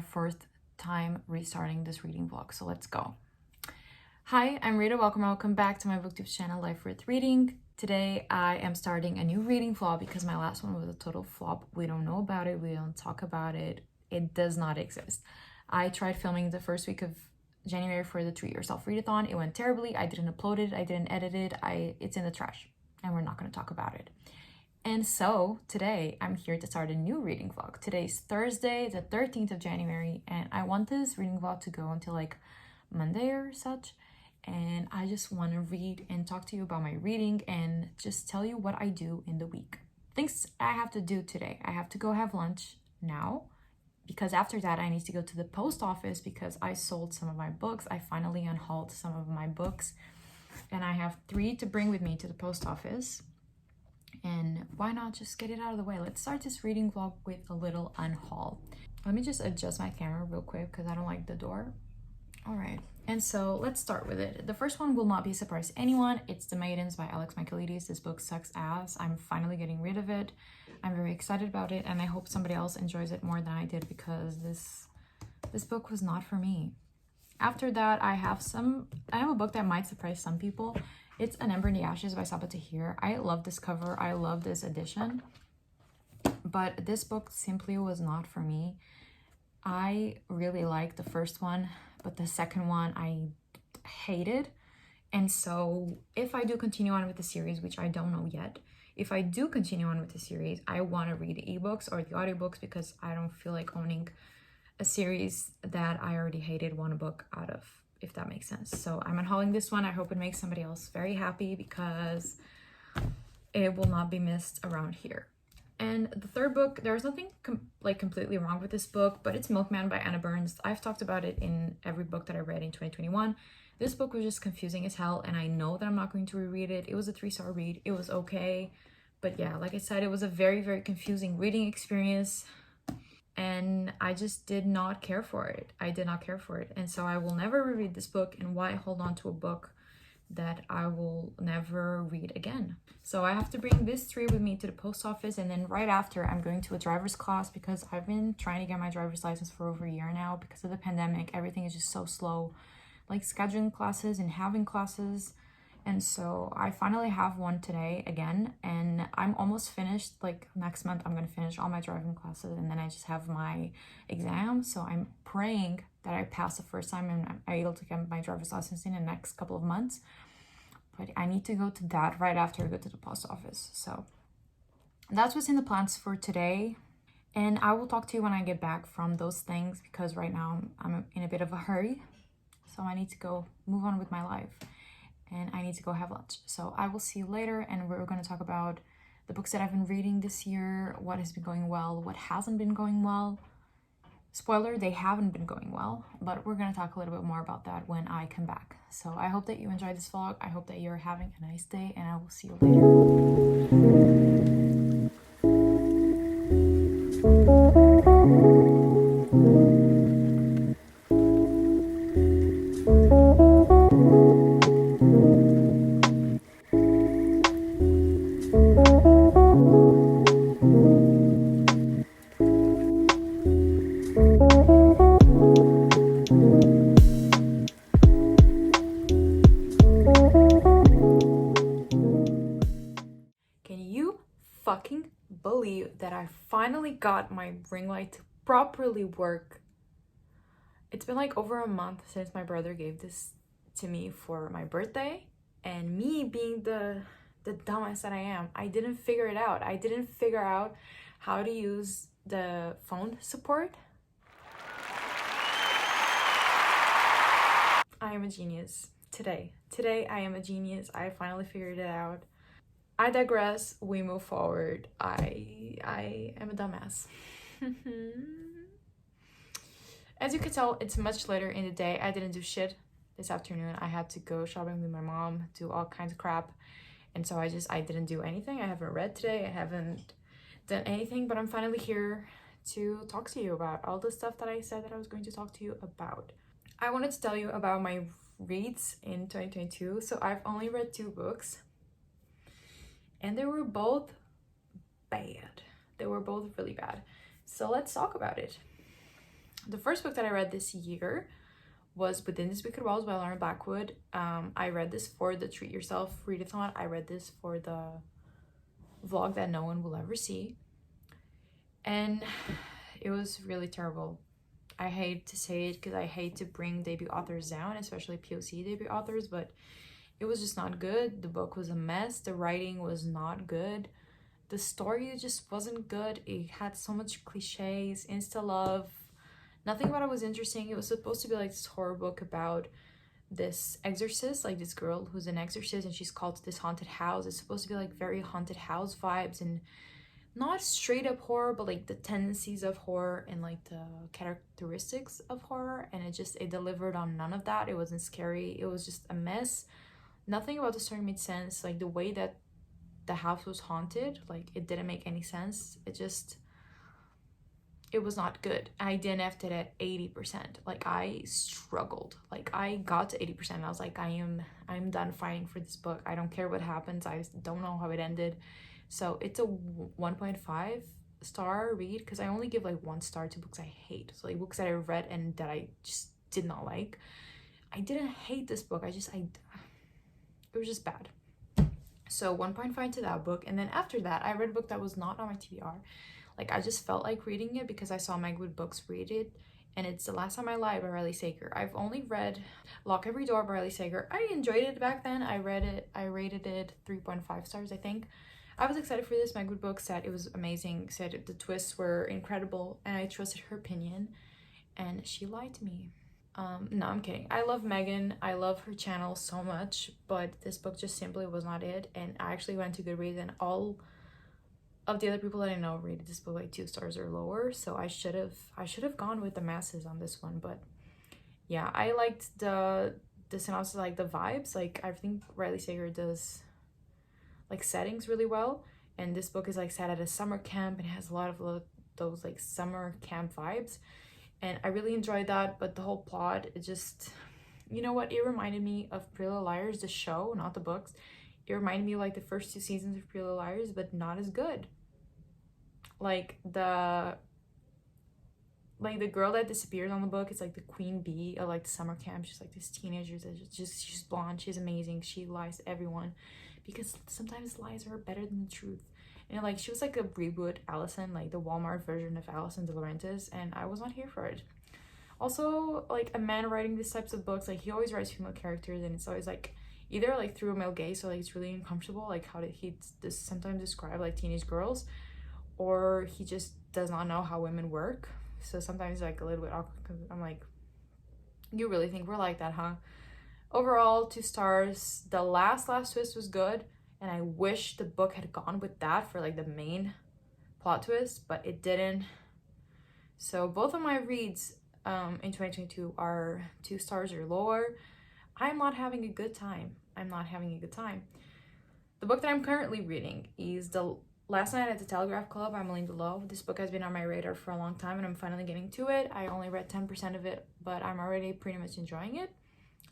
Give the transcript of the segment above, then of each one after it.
my first time restarting this reading vlog, so let's go. Hi, I'm Rita. Welcome back to my booktube channel, Life Worth Reading. Today I am starting a new reading vlog because my last one was a total flop. We don't know about it, we don't talk about it, it does not exist. I tried filming the first week of January for the Treat Yourself Readathon. It went terribly. I didn't upload it, I didn't edit it, it's in the trash, and we're not going to talk about it. And so today I'm here to start a new reading vlog. Today's Thursday, the 13th of January, and I want this reading vlog to go until like Monday or such. And I just want to read and talk to you about my reading and just tell you what I do in the week. Things I have to do today. I have to go have lunch now because after that I need to go to the post office because I sold some of my books. I finally unhauled some of my books and I have 3 to bring with me to the post office. And why not just get it out of the way? Let's start this reading vlog with a little unhaul. Let me just adjust my camera real quick because I don't like the door. All right, and so let's start with it. The first one will not be a surprise to anyone. It's The Maidens by Alex Michaelides. This book sucks ass. I'm finally getting rid of it. I'm very excited about it, and I hope somebody else enjoys it more than I did because this book was not for me. After that, I have a book that might surprise some people. It's An Ember in the Ashes by Sabaa Tahir. I love this cover. I love this edition. But this book simply was not for me. I really liked the first one, but the second one I hated. And so if I do continue on with the series, which I don't know yet, if I do continue on with the series, I want to read the ebooks or the audiobooks because I don't feel like owning a series that I already hated one book out of, if that makes sense. So I'm unhauling this one. I hope it makes somebody else very happy because it will not be missed around here. And the third book, there's nothing completely wrong with this book, but it's Milkman by Anna Burns. I've talked about it in every book that I read in 2021. This book was just confusing as hell, and I know that I'm not going to reread it. It was a 3-star read. It was okay. But yeah, like I said, it was a very, very confusing reading experience. And I just did not care for it. I did not care for it. And so I will never reread this book. And why hold on to a book that I will never read again? So I have to bring this 3 with me to the post office. And then right after, I'm going to a driver's class because I've been trying to get my driver's license for over a year now. Because of the pandemic, everything is just so slow. Like scheduling classes and having classes. And so I finally have one today again, and I'm almost finished. Like next month I'm going to finish all my driving classes and then I just have my exam. So I'm praying that I pass the first time and I'm able to get my driver's license in the next couple of months. But I need to go to that right after I go to the post office. So that's what's in the plans for today. And I will talk to you when I get back from those things because right now I'm in a bit of a hurry. So I need to go move on with my life. And I need to go have lunch. So I will see you later, and we're going to talk about the books that I've been reading this year, what has been going well, what hasn't been going well. Spoiler, they haven't been going well, but we're going to talk a little bit more about that when I come back. So I hope that you enjoyed this vlog. I hope that you're having a nice day, and I will see you later. Fucking believe that I finally got my ring light to properly work. It's been like over a month since my brother gave this to me for my birthday, and me being the dumbass that I am, I didn't figure it out. I didn't figure out how to use the phone support. I am a genius today I am a genius. I finally figured it out. I digress. We move forward. I am a dumbass. As you can tell, it's much later in the day. I didn't do shit this afternoon. I had to go shopping with my mom, do all kinds of crap. And so I didn't do anything. I haven't read today. I haven't done anything, but I'm finally here to talk to you about all the stuff that I said that I was going to talk to you about. I wanted to tell you about my reads in 2022. So I've only read 2 books. And they were both bad. They were both really bad. So let's talk about it. The first book that I read this year was Within This Wicked Walls by Lauren Blackwood. I read this for the Treat Yourself readathon. I read this for the vlog that no one will ever see. And it was really terrible. I hate to say it because I hate to bring debut authors down, especially POC debut authors, but it was just not good. The book was a mess. The writing was not good. The story just wasn't good. It had so much cliches, insta love. Nothing about it was interesting. It was supposed to be like this horror book about this exorcist, like this girl who's an exorcist and she's called to this haunted house. It's supposed to be like very haunted house vibes and not straight up horror, but like the tendencies of horror and like the characteristics of horror. And it delivered on none of that. It wasn't scary. It was just a mess. Nothing about the story made sense. Like the way that the house was haunted, like it didn't make any sense. It was not good. I DNF'd it at 80%. Like I struggled. Like I got to 80% and I was like, I'm done fighting for this book. I don't care what happens. I just don't know how it ended. So it's a 1.5 star read because I only give like 1 star to books I hate. So like books that I read and that I just did not like. I didn't hate this book. It was just bad. So 1.5 to that book. And then after that, I read a book that was not on my TBR. Like I just felt like reading it because I saw my good books read it. And it's The Last Time I Lied by Riley Sager. I've only read Lock Every Door by Riley Sager. I enjoyed it back then. I read it. I rated it 3.5 stars, I think. I was excited for this. My good book said it was amazing, said the twists were incredible, and I trusted her opinion, and she lied to me. No, I'm kidding. I love Megan. I love her channel so much, but this book just simply was not it. And I actually went to Goodreads, and all of the other people that I know rated this book like 2 stars or lower. So I should have gone with the masses on this one. But yeah, I liked the synopsis, like the vibes. Like I think Riley Sager does like settings really well, and this book is like set at a summer camp and it has a lot of those like summer camp vibes, and I really enjoyed that. But the whole plot, it just, you know what, it reminded me of Pretty Little Liars, the show, not the books. It reminded me of like the first 2 seasons of Pretty Little Liars, but not as good. Like the girl that disappears on the book, it's like the queen bee of like the summer camp. She's like this teenager that she's blonde, she's amazing, she lies to everyone because sometimes lies are better than the truth. And like she was like a reboot Allison, like the Walmart version of Allison De Laurentiis, and I was not here for it. Also, like a man writing these types of books, like he always writes female characters, and it's always like either like through a male gaze, so like it's really uncomfortable, like how did he sometimes describe like teenage girls, or he just does not know how women work. So sometimes like a little bit awkward because I'm like, you really think we're like that, huh? Overall, 2 stars. The last twist was good, and I wish the book had gone with that for like the main plot twist, but it didn't. So both of my reads in 2022 are 2 stars or lower. I'm not having a good time. The book that I'm currently reading is The Last Night at the Telegraph Club by Malinda Lo. This book has been on my radar for a long time, and I'm finally getting to it. I only read 10% of it, but I'm already pretty much enjoying it.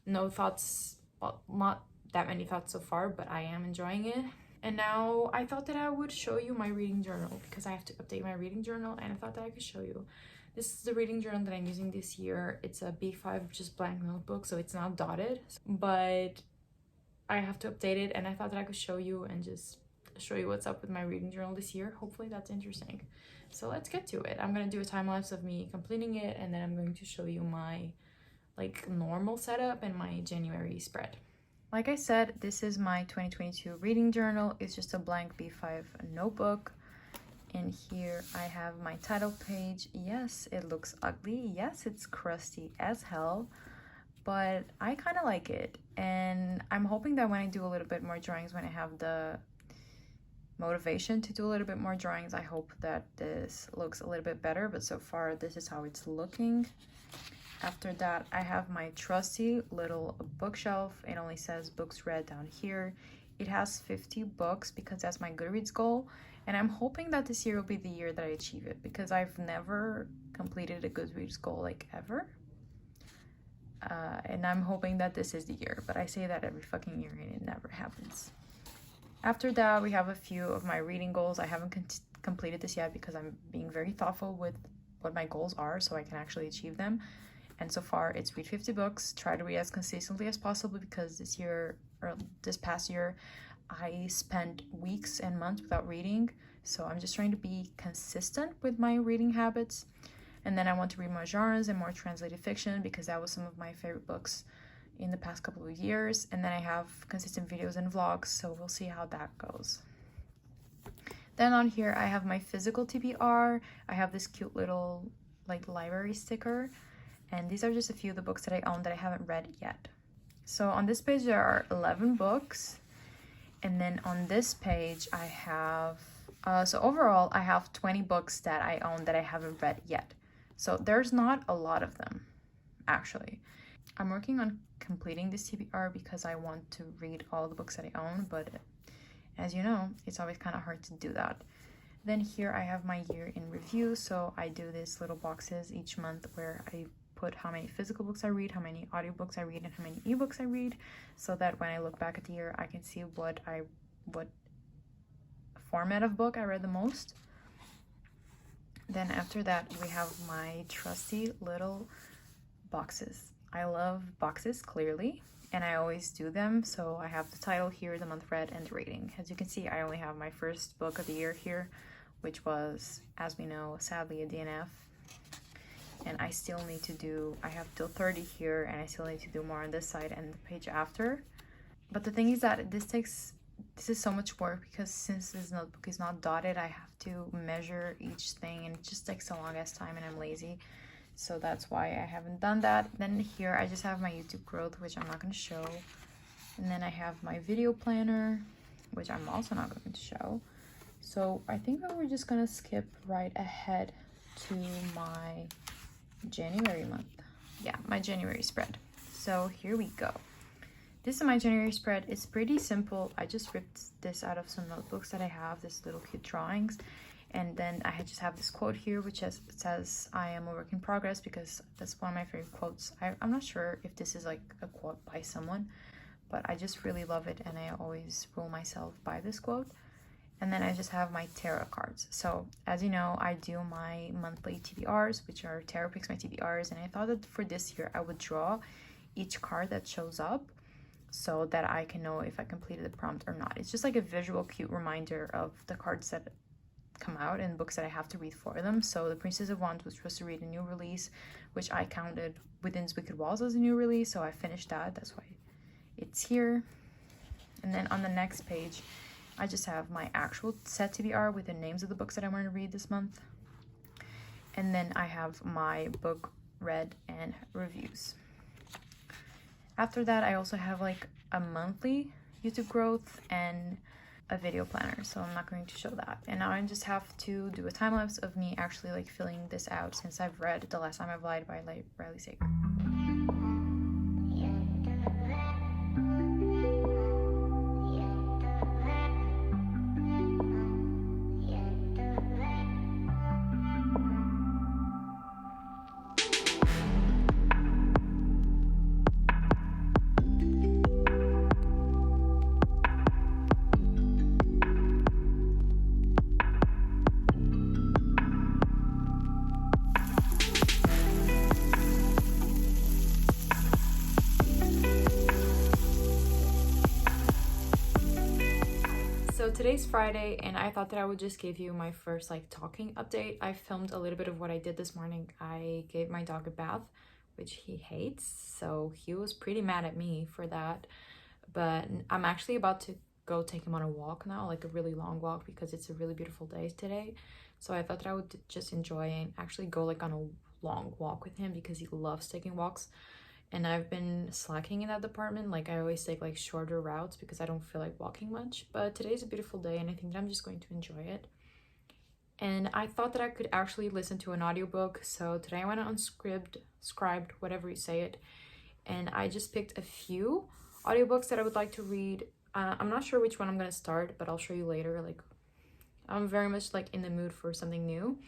No thoughts, well, not that many thoughts so far, but I am enjoying it. And now I thought that I would show you my reading journal because I have to update my reading journal, and I thought that I could show you. This is the reading journal that I'm using this year. It's a B5 just blank notebook, so it's not dotted, but I have to update it, and I thought that I could show you and just show you what's up with my reading journal this year. Hopefully that's interesting. So let's get to it. I'm gonna do a time lapse of me completing it, and then I'm going to show you my like normal setup and my January spread. Like I said, this is my 2022 reading journal. It's just a blank B5 notebook. In here I have my title page. Yes, it looks ugly. Yes, it's crusty as hell, but I kind of like it. And I'm hoping that when I do a little bit more drawings, when I have the motivation to do a little bit more drawings, I hope that this looks a little bit better. But so far this is how it's looking. After that, I have my trusty little bookshelf. It only says books read down here. It has 50 books because that's my Goodreads goal, and I'm hoping that this year will be the year that I achieve it because I've never completed a Goodreads goal like ever. And I'm hoping that this is the year, but I say that every fucking year and it never happens. After that, we have a few of my reading goals. I haven't completed this yet because I'm being very thoughtful with what my goals are so I can actually achieve them. And so far it's read 50 books, try to read as consistently as possible, because this past year I spent weeks and months without reading. So I'm just trying to be consistent with my reading habits. And then I want to read more genres and more translated fiction, because that was some of my favorite books in the past couple of years. And then I have consistent videos and vlogs, so we'll see how that goes. Then on here I have my physical TBR. I have this cute little like library sticker, and these are just a few of the books that I own that I haven't read yet. So on this page there are 11 books, and then on this page I have so overall I have 20 books that I own that I haven't read yet. So there's not a lot of them, actually. I'm working on completing this TBR because I want to read all the books that I own, but as you know, it's always kind of hard to do that. Then here I have my year in review. So I do these little boxes each month where I put how many physical books I read, how many audiobooks I read, and how many ebooks I read, so that when I look back at the year, I can see what format of book I read the most. Then after that, we have my trusty little boxes. I love boxes, clearly, and I always do them. So I have the title here, the month read, and the rating. As you can see, I only have my first book of the year here, which was, as we know, sadly a DNF. And I still need to do, I have till 30 here, and I still need to do more on this side and the page after. But the thing is that this is so much work, because since this notebook is not dotted, I have to measure each thing, and it just takes a long ass time, and I'm lazy. So that's why I haven't done that. Then here I just have my YouTube growth, which I'm not going to show. And then I have my video planner, which I'm also not going to show. So I think that we're just going to skip right ahead to my January month. Yeah, my January spread. So here we go. This is my January spread. It's pretty simple. I just ripped this out of some notebooks that I have, this little cute drawings. And then I just have this quote here, which says, I am a work in progress, because that's one of my favorite quotes. I'm not sure if this is like a quote by someone, but I just really love it, and I always rule myself by this quote. And then I just have my tarot cards. So as you know, I do my monthly TBRs, which are tarot picks, my TBRs, and I thought that for this year I would draw each card that shows up, so that I can know if I completed the prompt or not. It's just like a visual cute reminder of the cards that come out and books that I have to read for them. So the Princess of Wands was supposed to read a new release, which I counted Within Wicked Walls as a new release, so I finished that. That's why it's here. And then on the next page, I just have my actual set TBR with the names of the books that I want to read this month. And then I have my book read and reviews. After that, I also have like a monthly YouTube growth and a video planner, so I'm not going to show that. And now I just have to do a time lapse of me actually like filling this out, since I've read The Last Time I've Lied by Riley Sager. So today's Friday, and I thought that I would just give you my first like talking update. I filmed a little bit of what I did this morning. I gave my dog a bath, which he hates, so he was pretty mad at me for that. But I'm actually about to go take him on a walk now, like a really long walk, because it's a really beautiful day today. So I thought that I would just enjoy and actually go like on a long walk with him, because he loves taking walks. And I've been slacking in that department. Like I always take like shorter routes because I don't feel like walking much. But today's a beautiful day, and I think that I'm just going to enjoy it. And I thought that I could actually listen to an audiobook. So today I went on SCRIBD, whatever you say it. And I just picked a few audiobooks that I would like to read. I'm not sure which one I'm going to start, but I'll show you later. Like I'm very much like in the mood for something new.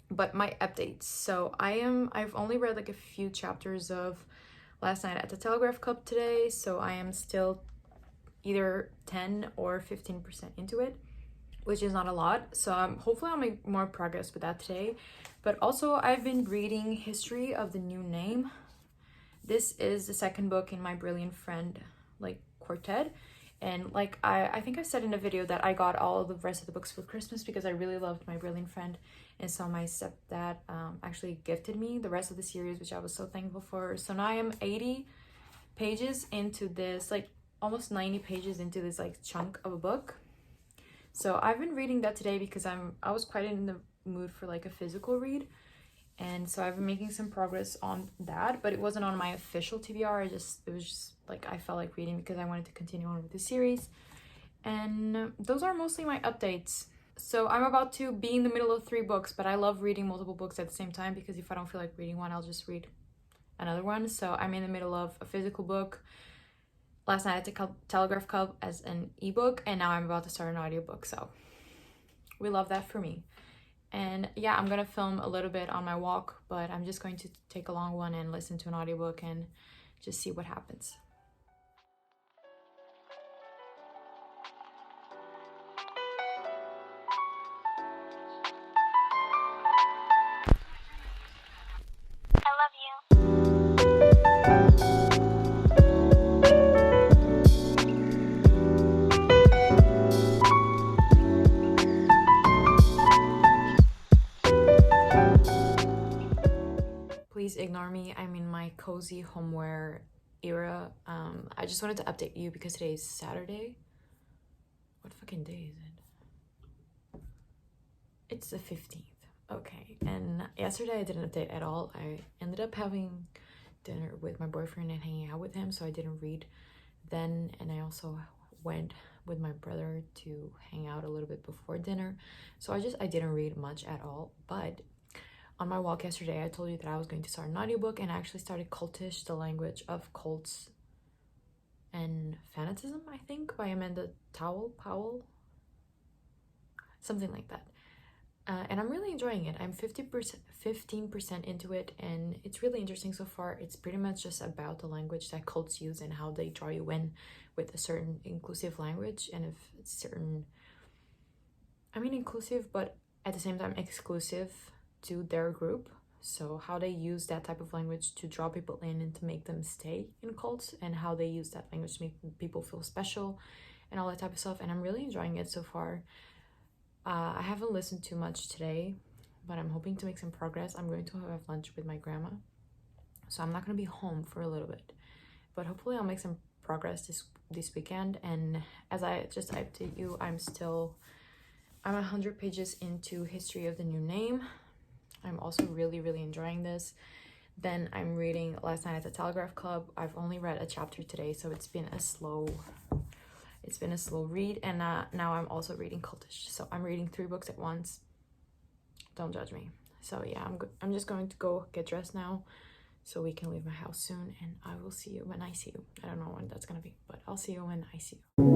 But my updates. So I've only read like a few chapters of Last Night at the Telegraph Club today. So I am still either 10 or 15% into it. which is not a lot. So hopefully I'll make more progress with that today. But also I've been reading History of the New Name. This is the second book in my Brilliant Friend like quartet. And like I think I said in a video that I got all the rest of the books for Christmas because I really loved My Brilliant Friend. And so my stepdad actually gifted me the rest of the series, which I was so thankful for. So now I am 80 pages into this, like almost 90 pages into this like chunk of a book. So I've been reading that today because I was quite in the mood for like a physical read. And so I've been making some progress on that, but it wasn't on my official TBR. It was just like I felt like reading because I wanted to continue on with the series. And those are mostly my updates. So I'm about to be in the middle of 3 books, but I love reading multiple books at the same time because if I don't feel like reading one, I'll just read another one. So I'm in the middle of a physical book. Last night I took Telegraph Club as an ebook, and now I'm about to start an audiobook. So we love that for me. And yeah, I'm gonna film a little bit on my walk, but I'm just going to take a long one and listen to an audiobook and just see what happens. I love you. Please ignore me. I'm in my cozy homeware era. I just wanted to update you because today is Saturday. What fucking day is it? It's the 15th. Okay. And yesterday I didn't update at all. I ended up having dinner with my boyfriend and hanging out with him, so I didn't read then. And I also went with my brother to hang out a little bit before dinner. So I didn't read much at all. But on my walk yesterday, I told you that I was going to start an audiobook, and I actually started Cultish, the Language of Cults and Fanatism, I think, by Amanda Powell, something like that. And I'm really enjoying it. I'm 15% into it, and it's really interesting so far. It's pretty much just about the language that cults use and how they draw you in with a certain inclusive language, and if it's certain, I mean inclusive, but at the same time exclusive to their group. So how they use that type of language to draw people in and to make them stay in cults, and how they use that language to make people feel special and all that type of stuff. And I'm really enjoying it so far. I haven't listened too much today, but I'm hoping to make some progress. I'm going to have lunch with my grandma, so I'm not going to be home for a little bit, but hopefully I'll make some progress this weekend. And as I just update you, I'm 100 pages into History of the New Name. I'm also really enjoying this. Then I'm reading Last Night at the Telegraph Club. I've only read a chapter today, so it's been a slow read. And now I'm also reading Cultish. So I'm reading 3 books at once. Don't judge me. So yeah, I'm just going to go get dressed now so we can leave my house soon, and I will see you when I see you. I don't know when that's gonna be, but I'll see you when I see you.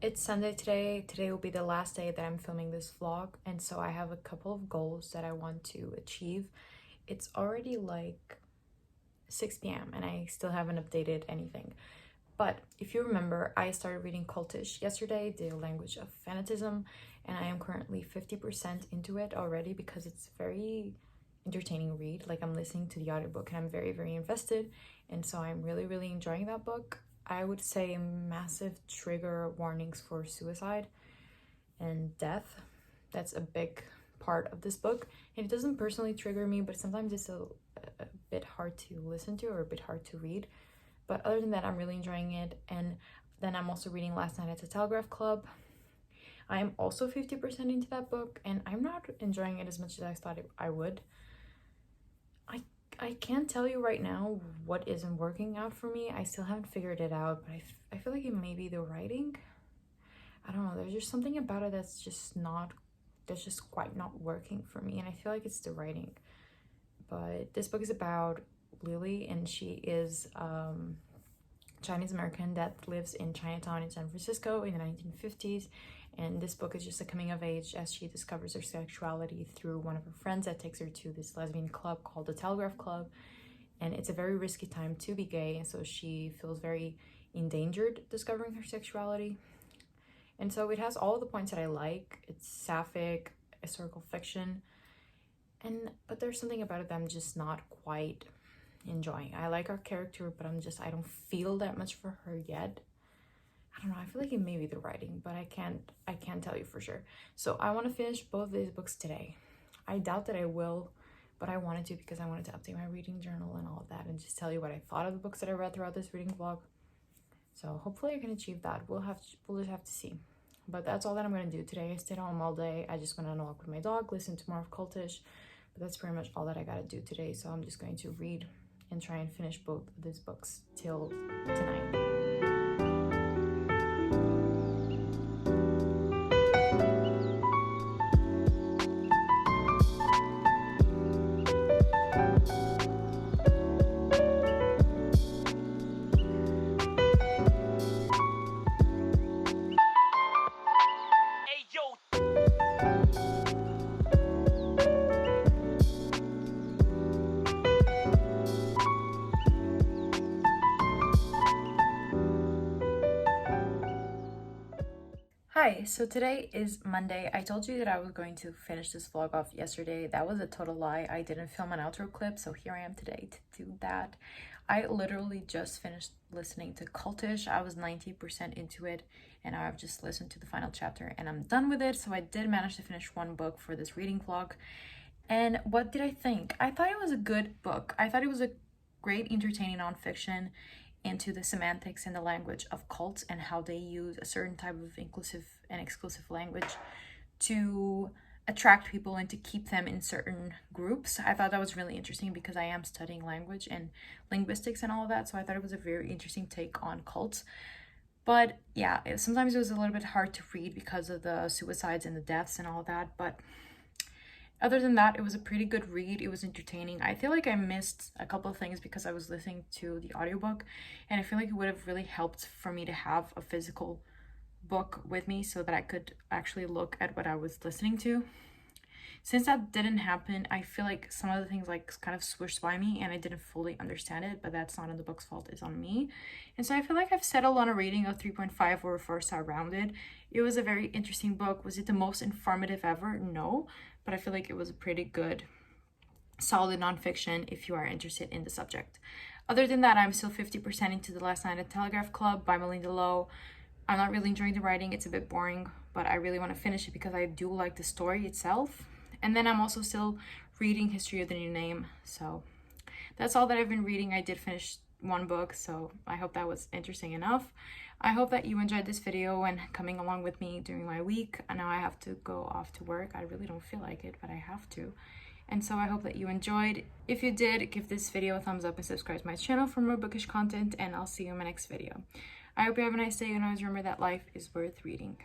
It's Sunday today. Today will be the last day that I'm filming this vlog, and so I have a couple of goals that I want to achieve. It's already like 6 p.m. and I still haven't updated anything. But if you remember, I started reading Cultish yesterday, the Language of Fanatism, and I am currently 50% into it already because it's very entertaining read. Like, I'm listening to the audiobook and I'm very invested, and so I'm really enjoying that book. I would say massive trigger warnings for suicide and death. That's a big part of this book, and it doesn't personally trigger me, but sometimes it's a bit hard to listen to or a bit hard to read. But other than that, I'm really enjoying it. And then I'm also reading Last Night at the Telegraph Club. I am also 50% into that book, and I'm not enjoying it as much as I thought I would. I can't tell you right now what isn't working out for me. I still haven't figured it out, but I feel like it may be the writing. I don't know, there's just something about it that's just quite not working for me, and I feel like it's the writing. But this book is about Lily, and she is Chinese American that lives in Chinatown in San Francisco in the 1950s. And this book is just a coming of age as she discovers her sexuality through one of her friends that takes her to this lesbian club called the Telegraph Club. And it's a very risky time to be gay, and so she feels very endangered discovering her sexuality. And so it has all the points that I like. It's sapphic, historical fiction, but there's something about it that I'm just not quite enjoying. I like our character, but I don't feel that much for her yet. I don't know, I feel like it may be the writing, but I can't tell you for sure. So I want to finish both of these books today. I doubt that I will, but I wanted to because I wanted to update my reading journal and all of that and just tell you what I thought of the books that I read throughout this reading vlog. So hopefully I can achieve that. We'll just have to see. But that's all that I'm going to do today. I stayed home all day. I just went on a walk with my dog, listened to more of Cultish, but that's pretty much all that I got to do today. So I'm just going to read and try and finish both of these books till tonight. Hi, so today is Monday. I told you that I was going to finish this vlog off yesterday. That was a total lie. I didn't film an outro clip, so here I am today to do that. I literally just finished listening to Cultish. I was 90% into it, and I've just listened to the final chapter, and I'm done with it. So I did manage to finish one book for this reading vlog. And what did I think? I thought it was a good book. I thought it was a great, entertaining nonfiction into the semantics and the language of cults and how they use a certain type of inclusive and exclusive language to attract people and to keep them in certain groups. I thought that was really interesting because I am studying language and linguistics and all of that, so I thought it was a very interesting take on cults. But yeah, sometimes it was a little bit hard to read because of the suicides and the deaths and all of that, but other than that, it was a pretty good read. It was entertaining. I feel like I missed a couple of things because I was listening to the audiobook, and I feel like it would have really helped for me to have a physical book with me so that I could actually look at what I was listening to. Since that didn't happen, I feel like some of the things like kind of swooshed by me and I didn't fully understand it, but that's not on the book's fault, it's on me. And so I feel like I've settled on a rating of 3.5 or a 4-star rounded. It was a very interesting book. Was it the most informative ever? No, but I feel like it was a pretty good, solid nonfiction if you are interested in the subject. Other than that, I'm still 50% into The Last Night at Telegraph Club by Malinda Lo. I'm not really enjoying the writing. It's a bit boring, but I really want to finish it because I do like the story itself. And then I'm also still reading History of the New Name. So that's all that I've been reading. I did finish one book, so I hope that was interesting enough. I hope that you enjoyed this video and coming along with me during my week. I know I have to go off to work. I really don't feel like it, but I have to. And so I hope that you enjoyed. If you did, give this video a thumbs up and subscribe to my channel for more bookish content, and I'll see you in my next video. I hope you have a nice day, and always remember that life is worth reading.